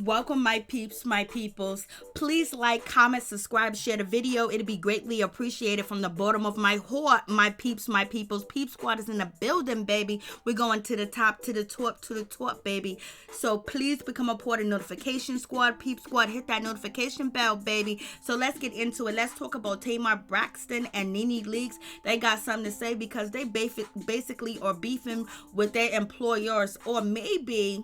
Welcome, my peeps, my peoples. Please like, comment, subscribe, share the video. It'd be greatly appreciated from the bottom of my heart, my peeps, my peoples. Peep Squad is in the building, baby. We're going to the top, to the top, baby. So please become a part of Notification Squad. Peep Squad, hit that notification bell, baby. So let's get into it. Let's talk about Tamar Braxton and NeNe Leakes. They got something to say because they basically are beefing with their employers, or maybe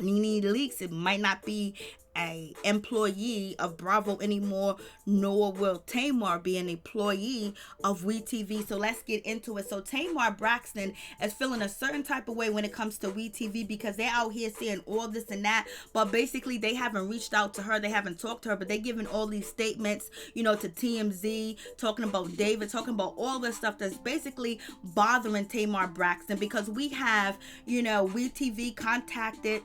NeNe Leakes, it might not be a employee of Bravo anymore, nor will Tamar be an employee of WeTV. So let's get into it. So Tamar Braxton is feeling a certain type of way when it comes to WeTV because they're out here saying all this and that, but basically they haven't reached out to her, they haven't talked to her, but they're giving all these statements, to TMZ, talking about David, talking about all this stuff that's basically bothering Tamar Braxton because we have, WeTV contacted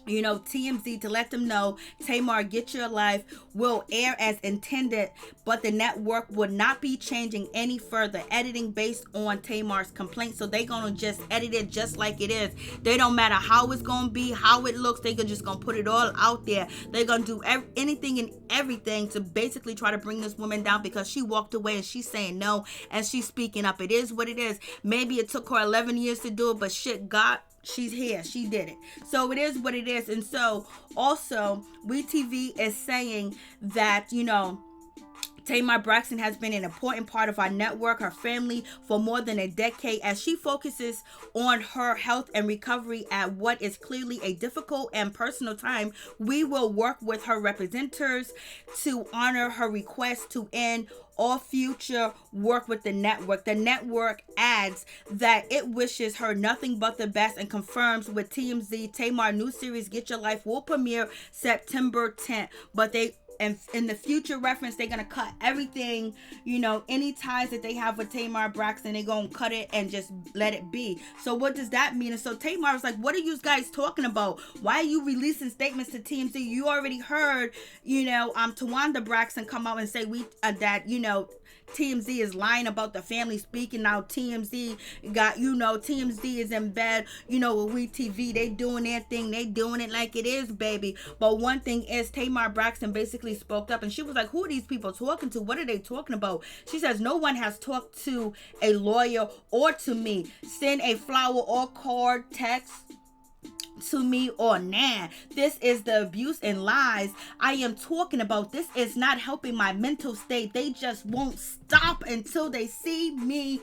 TMZ to let them know Tamargetyourlife will air as intended, but the network would not be changing any further editing based on Tamar's complaint. So they're gonna just edit it just like it is. They don't matter how it's gonna be, how it looks. They're just gonna put it all out there. They're gonna do anything and everything to basically try to bring this woman down because she walked away and she's saying no and she's speaking up. It is what it is. Maybe it took her 11 years to do it, but shit, God, she's here. She did it. So it is what it is. And so also WeTV is saying that, Tamar Braxton has been an important part of our network, her family, for more than a decade as she focuses on her health and recovery at what is clearly a difficult and personal time. We will work with her representatives to honor her request to end all future work with the network. The network adds that it wishes her nothing but the best and confirms with TMZ Tamar new series Get Your Life will premiere September 10th, but and in the future reference, they're going to cut everything, any ties that they have with Tamar Braxton, they're going to cut it and just let it be. So what does that mean? And so Tamar was like, what are you guys talking about? Why are you releasing statements to TMZ? You already heard, Tawanda Braxton come out and say that, TMZ is lying about the family speaking. Now TMZ got, TMZ is in bed, with WeTV. They doing their thing. They doing it like it is, baby. But one thing is Tamar Braxton basically spoke up and she was like, who are these people talking to? What are they talking about? She says, no one has talked to a lawyer or to me. Send a flower or card, text to me or nah. This is the abuse and lies I am talking about. This is not helping my mental state. They just won't stop until they see me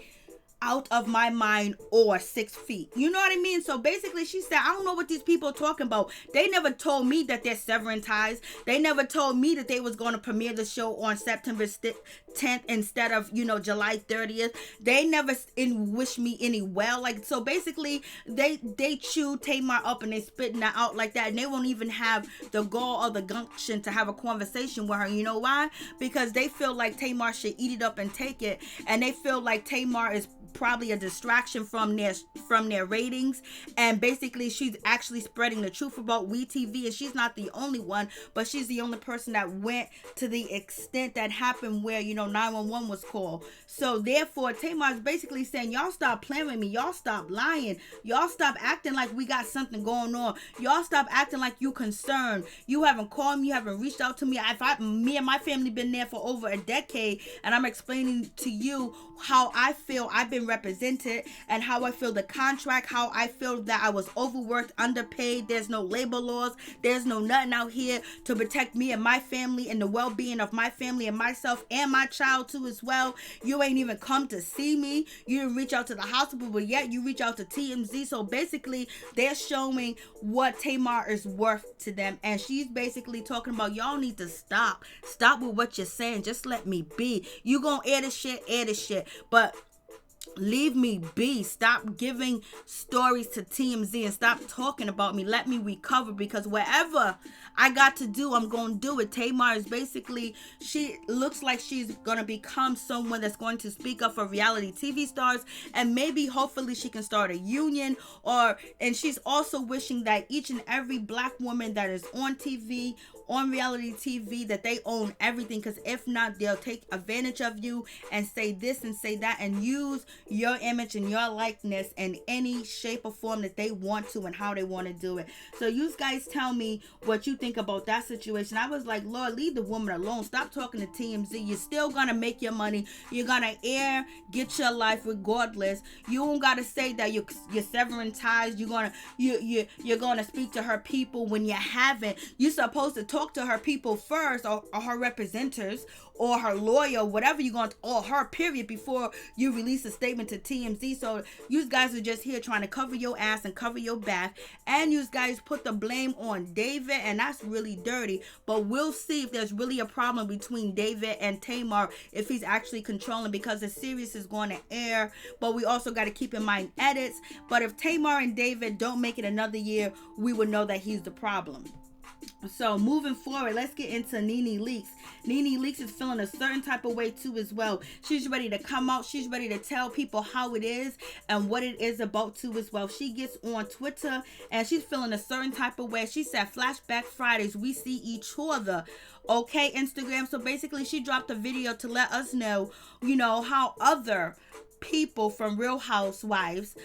out of my mind or 6 feet. You know what I mean? So basically she said, I don't know what these people are talking about. They never told me that they're severing ties. They never told me that they was going to premiere the show on September 10th instead of, July 30th. They never wish me any well. Like, so basically they chew Tamar up and they spitting her out like that. And they won't even have the gall or the gumption to have a conversation with her. You know why? Because they feel like Tamar should eat it up and take it. And they feel like Tamar is probably a distraction from their ratings, and basically she's actually spreading the truth about WeTV, and she's not the only one, but she's the only person that went to the extent that happened where 911 was called. So therefore Tamar is basically saying, y'all stop playing with me, y'all stop lying, y'all stop acting like we got something going on, y'all stop acting like you concerned. You haven't called me, you haven't reached out to me. Me and my family been there for over a decade, and I'm explaining to you how I feel I've been represented and how I feel the contract, how I feel that I was overworked, underpaid. There's no labor laws. There's no nothing out here to protect me and my family and the well-being of my family and myself and my child too as well. You ain't even come to see me. You didn't reach out to the hospital, but yet you reach out to TMZ. So basically they're showing what Tamar is worth to them, and she's basically talking about, y'all need to stop with what you're saying. Just let me be. You gonna air the shit, but leave me be. Stop giving stories to TMZ and stop talking about me. Let me recover, because whatever I got to do, I'm going to do it. Tamar is basically, she looks like she's going to become someone that's going to speak up for reality TV stars, and maybe hopefully she can start a union, and she's also wishing that each and every black woman that is on TV on reality TV that they own everything, because if not, they'll take advantage of you and say this and say that and use your image and your likeness in any shape or form that they want to and how they want to do it. So you guys tell me what you think about that situation. I was like, Lord, leave the woman alone. Stop talking to TMZ. You're still gonna make your money. You're gonna get your life regardless. You don't gotta say that you're severing ties. You're gonna speak to her people when you haven't. You're supposed to talk to her people first, or her representatives, or her lawyer, whatever you're going to, or her period, before you release a statement to TMZ. So you guys are just here trying to cover your ass and cover your back, and you guys put the blame on David, and that's really dirty. But we'll see if there's really a problem between David and Tamar, if he's actually controlling, because the series is going to air. But we also got to keep in mind edits. But if Tamar and David don't make it another year, we would know that he's the problem. So moving forward, let's get into NeNe Leakes. NeNe Leakes is feeling a certain type of way too as well. She's ready to come out. She's ready to tell people how it is and what it is about too as well. She gets on Twitter and she's feeling a certain type of way. She said, Flashback Fridays, we see each other. Okay, Instagram. So basically she dropped a video to let us know, how other people from Real Housewives,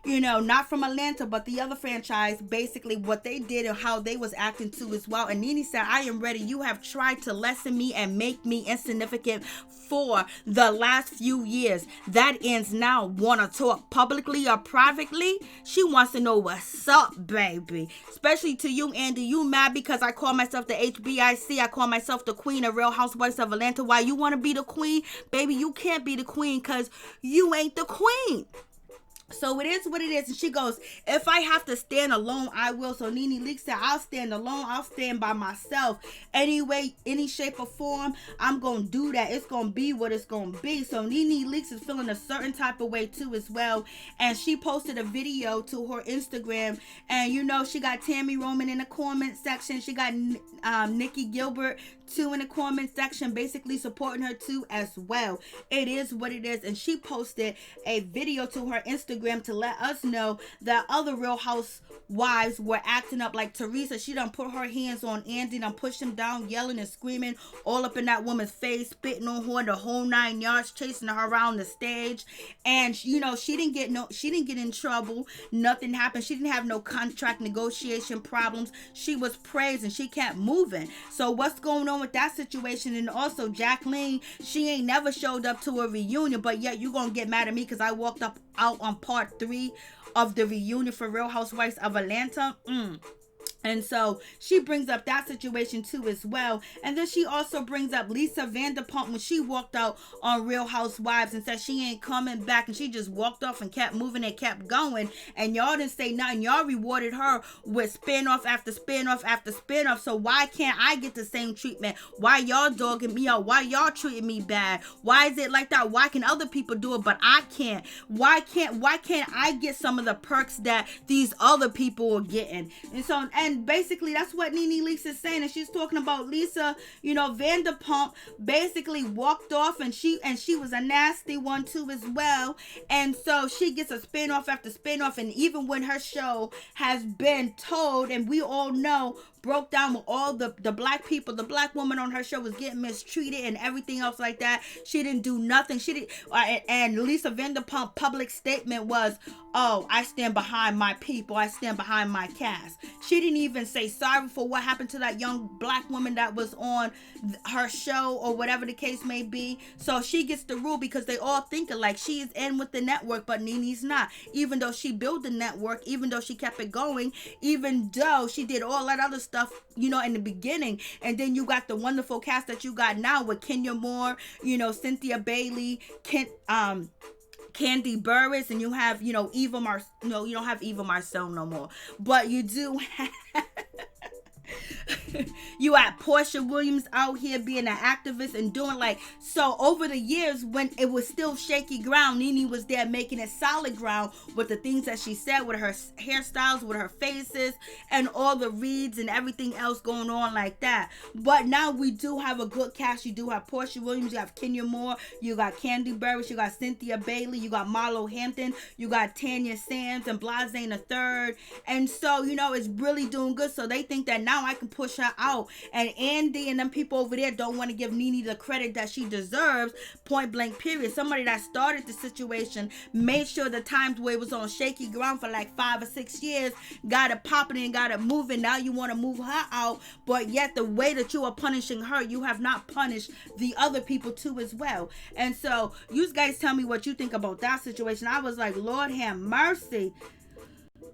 not from Atlanta, but the other franchise, basically what they did and how they was acting too as well. And NeNe said, I am ready. You have tried to lessen me and make me insignificant for the last few years. That ends now. Want to talk publicly or privately? She wants to know what's up, baby. Especially to you, Andy. You mad because I call myself the HBIC. I call myself the queen of Real Housewives of Atlanta. Why you want to be the queen? Baby, you can't be the queen because you ain't the queen. So it is what it is. And she goes, if I have to stand alone, I will. So NeNe Leakes said, I'll stand alone. I'll stand by myself. Anyway, any shape or form, I'm going to do that. It's going to be what it's going to be. So NeNe Leakes is feeling a certain type of way too as well. And she posted a video to her Instagram. And she got Tammy Roman in the comment section. She got Nikki Gilbert too in the comment section, basically supporting her too as well. It is what it is. And she posted a video to her Instagram to let us know that other Real Housewives were acting up like Teresa. She done put her hands on Andy, done pushed him down, yelling and screaming all up in that woman's face, spitting on her, the whole 9 yards, chasing her around the stage. And she didn't get in trouble. Nothing happened. She didn't have no contract negotiation problems. She was praised and she kept moving. So what's going on with that situation? And also Jacqueline, she ain't never showed up to a reunion, but yet you gonna get mad at me because I walked out on part 3 of the reunion for Real Housewives of Atlanta. And so she brings up that situation too as well. And then she also brings up Lisa Vanderpump when she walked out on Real Housewives and said she ain't coming back, and she just walked off and kept moving and kept going. And y'all didn't say nothing. Y'all rewarded her with spin-off after spin-off after spin-off. So why can't I get the same treatment? Why y'all dogging me out? Why y'all treating me bad? Why is it like that? Why can other people do it but I can't? Why can't I get some of the perks that these other people are getting? And basically that's what NeNe Leakes is saying. And she's talking about Lisa, Vanderpump basically walked off, and she was a nasty one too as well. And so she gets a spin-off after spin-off, and even when her show has been told, and we all know, broke down with all the black people, the black woman on her show was getting mistreated and everything else like that. She didn't do nothing. She did, and Lisa Vanderpump public statement was, oh, I stand behind my people. I stand behind my cast. She didn't even say sorry for what happened to that young black woman that was on her show or whatever the case may be. So she gets the rule because they all think alike. She is in with the network, but NeNe's not. Even though she built the network, even though she kept it going, even though she did all that other stuff, in the beginning. And then you got the wonderful cast that you got now with Kenya Moore, Cynthia Bailey, Candy Burris, and you have, Eva no, you don't have Eva Marcel no more, but you do have you had Portia Williams out here being an activist and doing so over the years when it was still shaky ground, NeNe was there making it solid ground with the things that she said, with her hairstyles, with her faces, and all the reads and everything else going on like that. But now we do have a good cast. You do have Portia Williams, you have Kenya Moore, you got Candy Burris, you got Cynthia Bailey, you got Marlo Hampton, you got Tanya Sands and Blazane III. And so, it's really doing good. So they think that now I can push her out And Andy and them people over there don't want to give NeNe the credit that she deserves, point blank period. Somebody that started the situation, made sure the times where it was on shaky ground for like 5 or 6 years, got it popping and got it moving. Now you want to move her out, but yet the way that you are punishing her, you have not punished the other people too as well. And so you guys tell me what you think about that situation. I was like, Lord have mercy.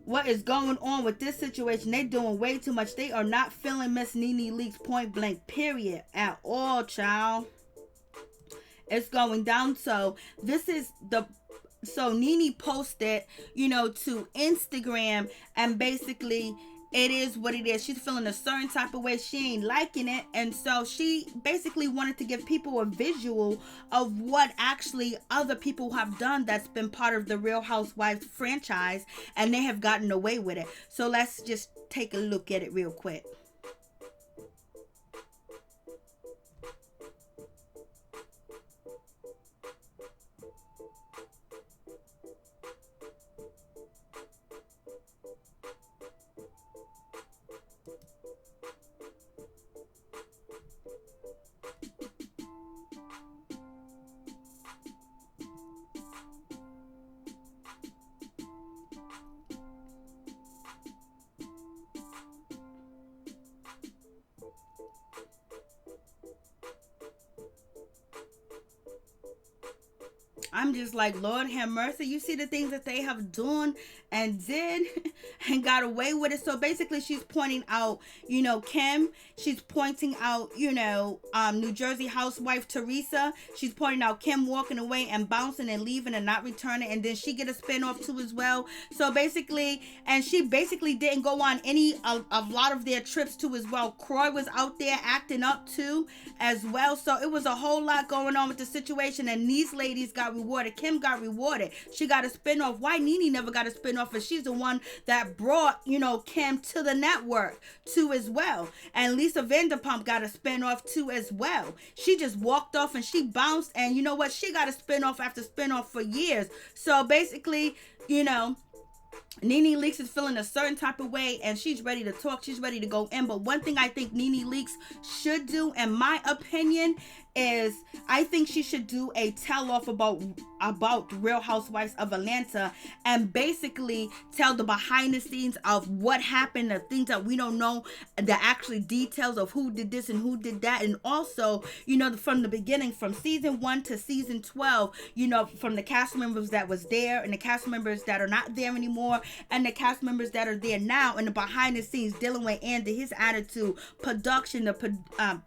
What is going on with this situation? They doing way too much. They are not feeling Miss NeNe Leakes, point blank period, at all, child. It's going down. So this is so NeNe posted, to Instagram, and basically it is what it is. She's feeling a certain type of way. She ain't liking it. And so she basically wanted to give people a visual of what actually other people have done that's been part of the Real Housewives franchise, and they have gotten away with it. So let's just take a look at it real quick. I'm just like, Lord have mercy. You see the things that they have done and did and got away with it. So basically she's pointing out, Kim. She's pointing out, New Jersey housewife Teresa. She's pointing out Kim walking away and bouncing and leaving and not returning. And then she get a spinoff too as well. So basically, and she basically didn't go on a lot of their trips too as well. Croy was out there acting up too as well. So it was a whole lot going on with the situation. And these ladies got rewarded. Kim got rewarded. She got a spinoff. Why NeNe never got a spinoff? And she's the one that brought, Kim to the network too as well. And Lisa Vanderpump got a spinoff too as well. She just walked off and she bounced. And you know what? She got a spinoff after spinoff for years. So basically, NeNe Leakes is feeling a certain type of way, and she's ready to talk. She's ready to go in. But one thing I think NeNe Leakes should do, in my opinion, is I think she should do a tell-off about Real Housewives of Atlanta, and basically tell the behind the scenes of what happened, the things that we don't know, the actual details of who did this and who did that. And also, from the beginning, from season 1 to season 12, from the cast members that was there and the cast members that are not there anymore, and the cast members that are there now, and the behind the scenes dealing with Andy, his attitude, production, the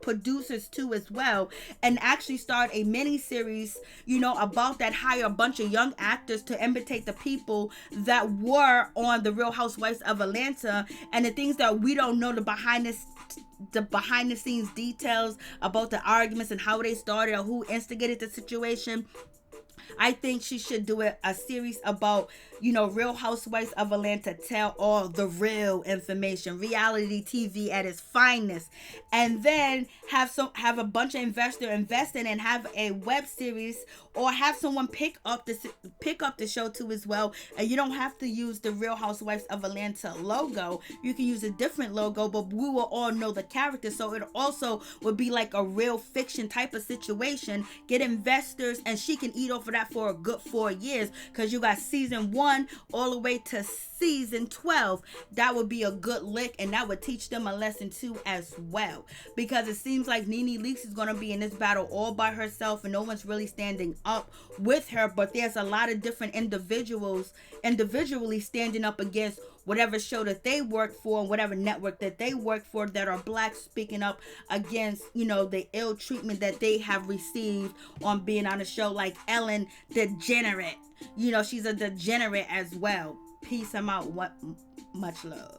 producers too as well, and actually start a mini series, about that, hire a bunch of young actors to imitate the people that were on the Real Housewives of Atlanta, and the things that we don't know, the behind the scenes details about the arguments and how they started or who instigated the situation. I think she should do a series about, Real Housewives of Atlanta, tell all the real information, reality TV at its finest, and then have a bunch of investors invest in and have a web series, or have someone pick up the show too as well. And you don't have to use the Real Housewives of Atlanta logo. You can use a different logo, but we will all know the character. So it also would be like a real fiction type of situation. Get investors, and she can eat off of that for a good 4 years, because you got season 1 all the way to season 12. That would be a good lick, and that would teach them a lesson too as well, because it seems like NeNe Leakes is going to be in this battle all by herself, and no one's really standing up with her. But there's a lot of different individually standing up against whatever show that they work for and whatever network that they work for, that are black, speaking up against, the ill treatment that they have received on being on a show like Ellen DeGenerate. She's a degenerate as well. Peace. I'm out. Much love.